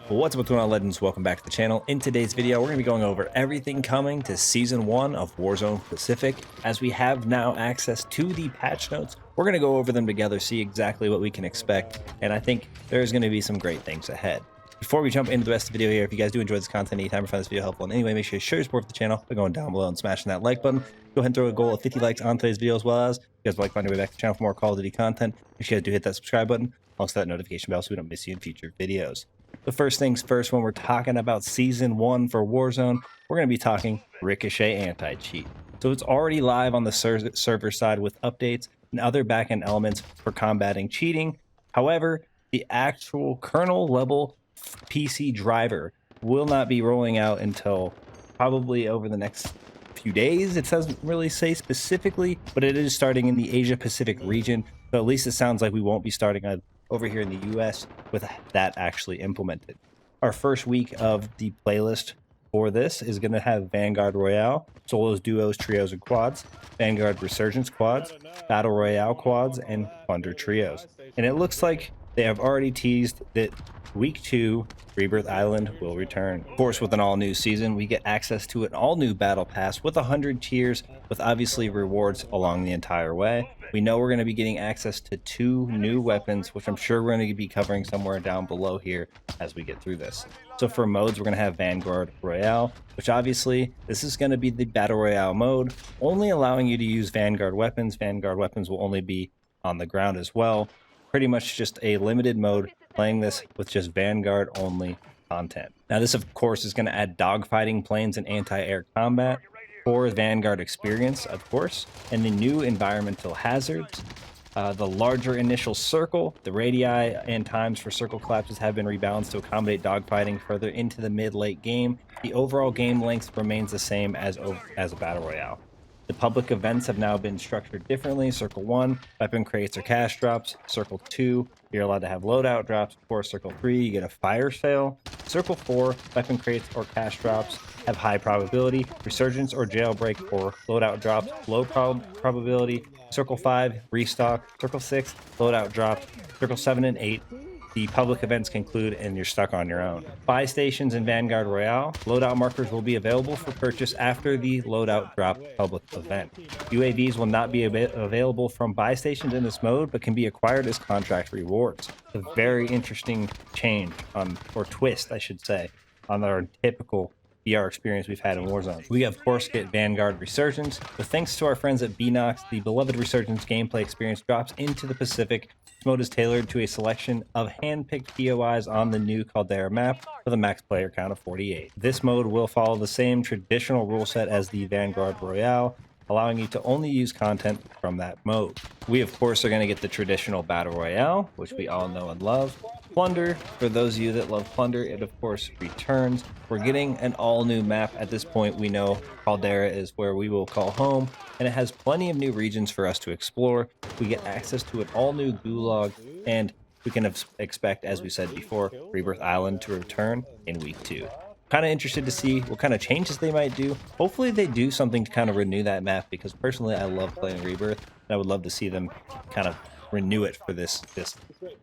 What's up, Legends? Welcome back to the channel. In today's video, we're going to be going over everything coming to Season 1 of Warzone Pacific. As we have now access to the patch notes, we're going to go over them together, see exactly what we can expect, and I think there's going to be some great things ahead. Before we jump into the rest of the video here, if you guys do enjoy this content anytime or find this video helpful in any way, make sure you show your support for the channel by going down below and smashing that like button. Go ahead and throw a goal of 50 likes on today's video, as well as if you guys would like to find your way back to the channel for more Call of Duty content, make sure you guys do hit that subscribe button, also that notification bell so we don't miss you in future videos. The first things first, when we're talking about Season 1 for Warzone, we're going to be talking Ricochet Anti-Cheat. So it's already live on the server side with updates and other backend elements for combating cheating. However, the actual kernel level PC driver will not be rolling out until probably over the next few days. It doesn't really say specifically, but it is starting in the Asia Pacific region. So at least it sounds like we won't be starting over here in the US with that actually implemented. Our first week of the playlist for this is going to have Vanguard Royale, solos, duos, trios, and quads, Vanguard Resurgence quads, Battle Royale quads, and Plunder trios. And it looks like they have already teased that Week 2, Rebirth Island will return. Of course, with an all-new season, we get access to an all-new battle pass with 100 tiers, with obviously rewards along the entire way. We know we're going to be getting access to 2 new weapons, which I'm sure we're going to be covering somewhere down below here as we get through this. So for modes, we're going to have Vanguard Royale, which obviously this is going to be the Battle Royale mode, only allowing you to use Vanguard weapons. Vanguard weapons will only be on the ground as well. Pretty much just a limited mode, playing this with just Vanguard only content. Now this of course is going to add dogfighting planes and anti-air combat for Vanguard experience, of course, and the new environmental hazards. The larger initial circle, the radii and times for circle collapses have been rebalanced to accommodate dogfighting further into the mid-late game. The overall game length remains the same as a battle royale. The public events have now been structured differently. Circle 1, weapon crates or cash drops. Circle 2, you're allowed to have loadout drops. Of course, Circle 3, you get a fire sale. Circle 4, weapon crates or cash drops have high probability. Resurgence or jailbreak or loadout drops, low probability. Circle 5, restock. Circle 6, loadout drops. Circle 7 and 8, the public events conclude and you're stuck on your own. Buy stations in Vanguard Royale, loadout markers will be available for purchase after the loadout drop public event. UAVs will not be available from buy stations in this mode, but can be acquired as contract rewards. A very interesting change or twist, I should say, on our typical VR experience we've had in Warzone. We of course get Vanguard Resurgence, but thanks to our friends at Bnox, the beloved Resurgence gameplay experience drops into the Pacific. This mode is tailored to a selection of hand-picked POIs on the new Caldera map with a max player count of 48. This mode will follow the same traditional rule set as the Vanguard Royale, allowing you to only use content from that mode. We of course are going to get the traditional Battle Royale, which we all know and love. Plunder, for those of you that love Plunder, it of course returns. We're getting an all-new map. At this point, we know Caldera is where we will call home, and it has plenty of new regions for us to explore. We get access to an all-new gulag, and we can expect, as we said before, Rebirth Island to return in Week 2. Kind of interested to see what kind of changes they might do. Hopefully they do something to kind of renew that map, because personally I love playing Rebirth, and I would love to see them kind of renew it for this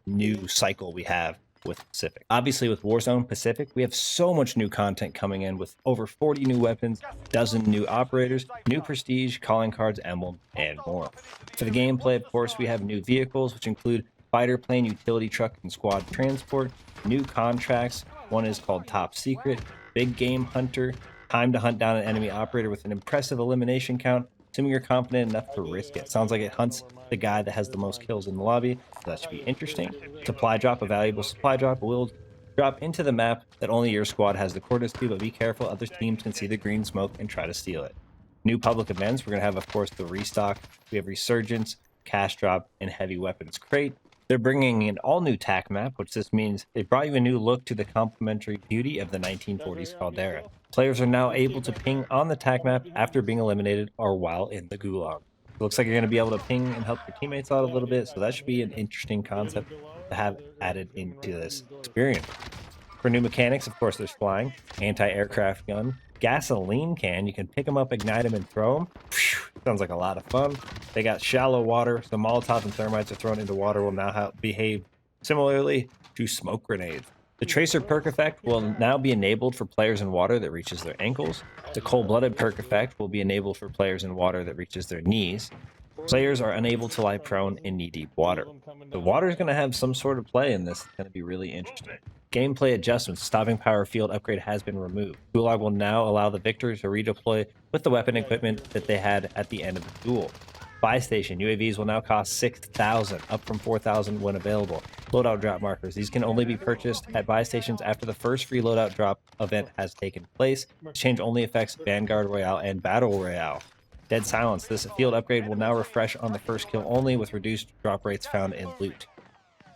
new cycle we have with Pacific. Obviously with Warzone Pacific, we have so much new content coming in with over 40 new weapons, dozen new operators, new prestige, calling cards, emblem, and more. For the gameplay, of course, we have new vehicles, which include fighter plane, utility truck, and squad transport, new contracts. One is called Top Secret, Big Game Hunter, time to hunt down an enemy operator with an impressive elimination count, assuming you're confident enough to risk it. Sounds like it hunts the guy that has the most kills in the lobby, so that should be interesting. Supply drop, a valuable supply drop will drop into the map that only your squad has the coordinates to, but be careful, other teams can see the green smoke and try to steal it. New public events, we're going to have, of course, the restock. We have Resurgence, cash drop, and heavy weapons crate. They're bringing an all-new TAC map, which this means they brought you a new look to the complementary beauty of the 1940s Caldera. Players are now able to ping on the TAC map after being eliminated or while in the gulag. It looks like you're going to be able to ping and help your teammates out a little bit, so that should be an interesting concept to have added into this experience. For new mechanics, of course, there's flying, anti-aircraft gun, gasoline can. You can pick them up, ignite them, and throw them. Sounds like a lot of fun. They got shallow water, so Molotov and thermites are thrown into water will now behave similarly to smoke grenades. The Tracer perk effect will now be enabled for players in water that reaches their ankles. The Cold-Blooded perk effect will be enabled for players in water that reaches their knees. Players are unable to lie prone in knee-deep water. The water is going to have some sort of play in this. It's going to be really interesting. Gameplay adjustments. Stopping power field upgrade has been removed. Gulag will now allow the victor to redeploy with the weapon equipment that they had at the end of the duel. Buy station. UAVs will now cost 6,000, up from 4,000 when available. Loadout drop markers. These can only be purchased at buy stations after the first free loadout drop event has taken place. This change only affects Vanguard Royale and Battle Royale. Dead Silence. This field upgrade will now refresh on the first kill only, with reduced drop rates found in loot.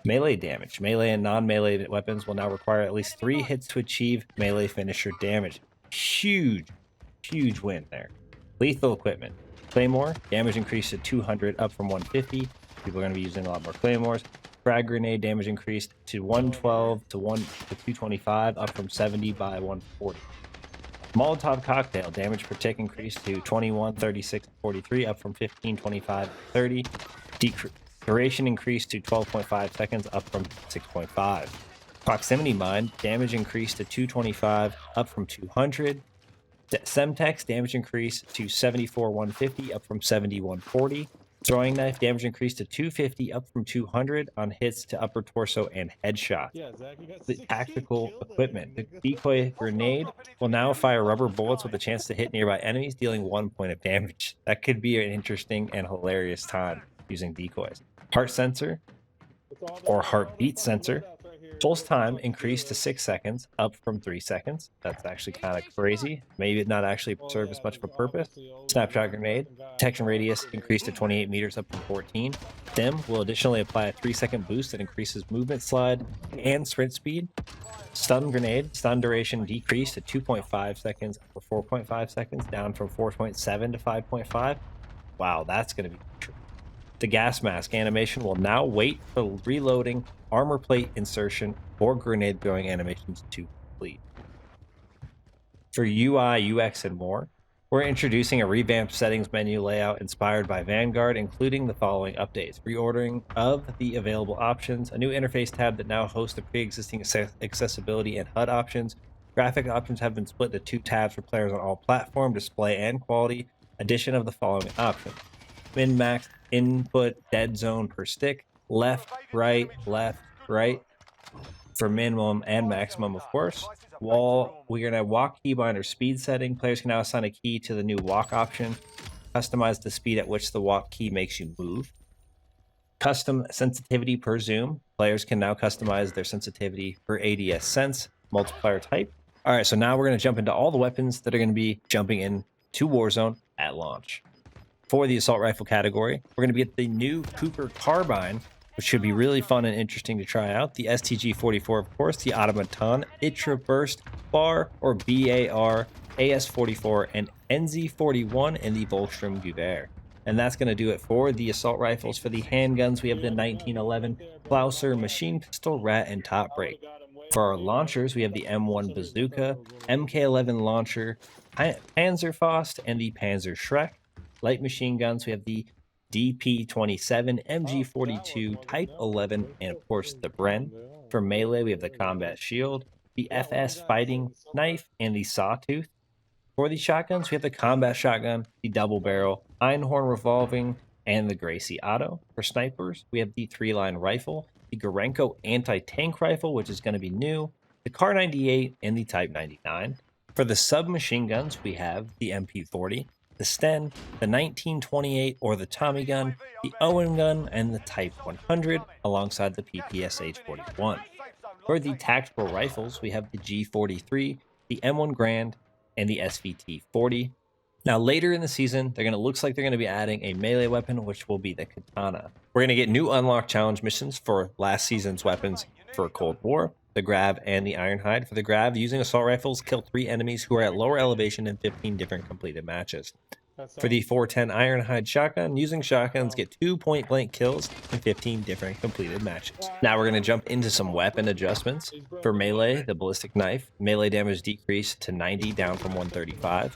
Melee damage. Melee and non-melee weapons will now require at least 3 hits to achieve melee finisher damage. Huge win there. Lethal equipment. Claymore, damage increased to 200, up from 150. People are going to be using a lot more Claymores. Frag grenade, damage increased to 112 to 225, up from 70 by 140. Molotov cocktail, damage per tick increased to 21, 36, 43, up from 15, 25, 30. Duration increased to 12.5 seconds, up from 6.5. Proximity mine, damage increased to 225, up from 200. Semtex, damage increased to 74, 150, up from 70, 140. Throwing knife, damage increased to 250, up from 200 on hits to upper torso and headshot. The tactical equipment. The decoy grenade will now fire rubber bullets with a chance to hit nearby enemies, dealing 1 point of damage. That could be an interesting and hilarious time using decoys. Heart sensor, or heartbeat sensor. Pulse time increased to 6 seconds, up from 3 seconds. That's actually kind of crazy. Maybe it not actually serve as much of a purpose. Snapshot grenade. Detection radius increased to 28 meters, up from 14. Stim will additionally apply a 3-second boost that increases movement, slide, and sprint speed. Stun grenade. Stun duration decreased to 2.5 seconds, or 4.5 seconds, down from 4.7 to 5.5. Wow, that's going to be true. The gas mask animation will now wait for reloading, armor plate insertion, or grenade throwing animations to complete. For UI, UX, and more, we're introducing a revamped settings menu layout inspired by Vanguard, including the following updates: reordering of the available options, a new interface tab that now hosts the pre-existing accessibility and HUD options. Graphic options have been split into 2 tabs for players on all platform, display, and quality. Addition of the following options: min-max input dead zone per stick, left, right, for minimum and maximum, of course. We're going to have walk keybind or speed setting. Players can now assign a key to the new walk option. Customize the speed at which the walk key makes you move. Custom sensitivity per zoom. Players can now customize their sensitivity per ADS sense, multiplier type. All right, so now we're going to jump into all the weapons that are going to be jumping in to Warzone at launch. For the assault rifle category, we're going to get the new Cooper carbine, which should be really fun and interesting to try out. The STG-44, of course, the Automaton, Itra Burst, BAR or BAR, AS-44, and NZ-41, and the Volstrom Gewehr. And that's going to do it for the assault rifles. For the handguns, we have the 1911 Klauser machine pistol, Rat, and Top Break. For our launchers, we have the M1 Bazooka, MK11 launcher, Panzerfaust, and the Panzer Shrek. Light machine guns, we have the DP-27, MG-42, Type 11, and of course the Bren. For melee, we have the Combat Shield, the FS Fighting Knife, and the Sawtooth. For the shotguns, we have the Combat Shotgun, the Double Barrel, Einhorn Revolving, and the Gracie Auto. For snipers, we have the 3-line rifle, the Gorenko Anti-Tank Rifle, which is going to be new, the Kar-98, and the Type 99. For the submachine guns, we have the MP40, the Sten, the 1928 or the Tommy gun, the Owen gun, and the Type 100, alongside the PPSH-41. For the tactical rifles, we have the G43, the M1 Grand, and the SVT-40. Now, later in the season, looks like they're going to be adding a melee weapon, which will be the Katana. We're going to get new unlock challenge missions for last season's weapons for Cold War, the Grav, and the Ironhide. For the Grav, using assault rifles, kill 3 enemies who are at lower elevation in 15 different completed matches. For the 410 Ironhide shotgun, using shotguns, get 2 point-blank kills in 15 different completed matches. Now we're going to jump into some weapon adjustments. For melee, the ballistic knife, melee damage decreased to 90, down from 135.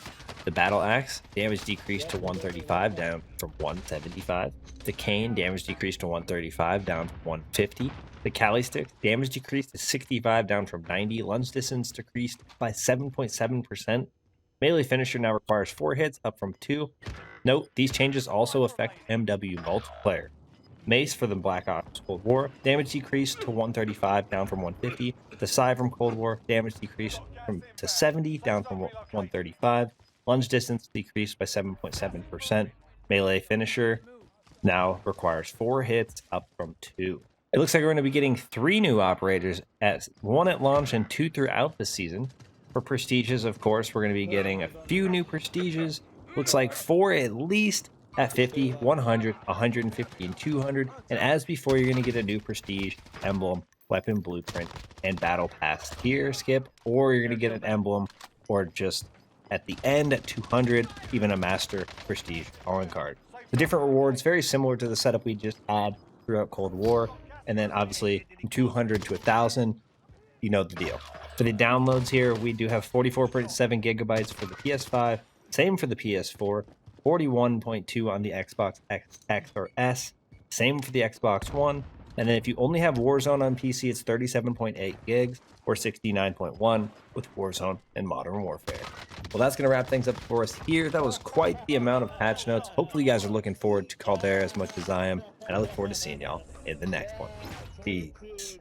The Battle Axe, damage decreased to 135 down from 175. The Cane, damage decreased to 135 down from 150. The Cali Stick, damage decreased to 65 down from 90. Lunge distance decreased by 7.7%. Melee Finisher now requires 4 hits, up from 2. Note, these changes also affect MW multiplayer. Mace for the Black Ops Cold War, damage decreased to 135 down from 150. The Sai from Cold War, damage decreased to 70 down from 135. Lunge distance decreased by 7.7%. Melee Finisher now requires 4 hits, up from 2. It looks like we're going to be getting 3 new operators, at 1 at launch and 2 throughout the season. For prestiges, of course, we're going to be getting a few new prestiges. Looks like 4 at least at 50, 100, 150, and 200. And as before, you're going to get a new prestige, emblem, weapon blueprint, and battle pass tier skip, or you're going to get an emblem, or just at the end at 200, even a master prestige calling card. The different rewards, very similar to the setup we just had throughout Cold War. And then obviously from 200 to 1,000, you know the deal. For the downloads here, we do have 44.7 gigabytes for the PS5, same for the PS4, 41.2 on the Xbox X or S, same for the Xbox One. And then if you only have Warzone on PC, it's 37.8 gigs or 69.1 with Warzone and Modern Warfare. Well, that's going to wrap things up for us here. That was quite the amount of patch notes. Hopefully you guys are looking forward to Caldera as much as I am, and I look forward to seeing y'all in the next one. Peace.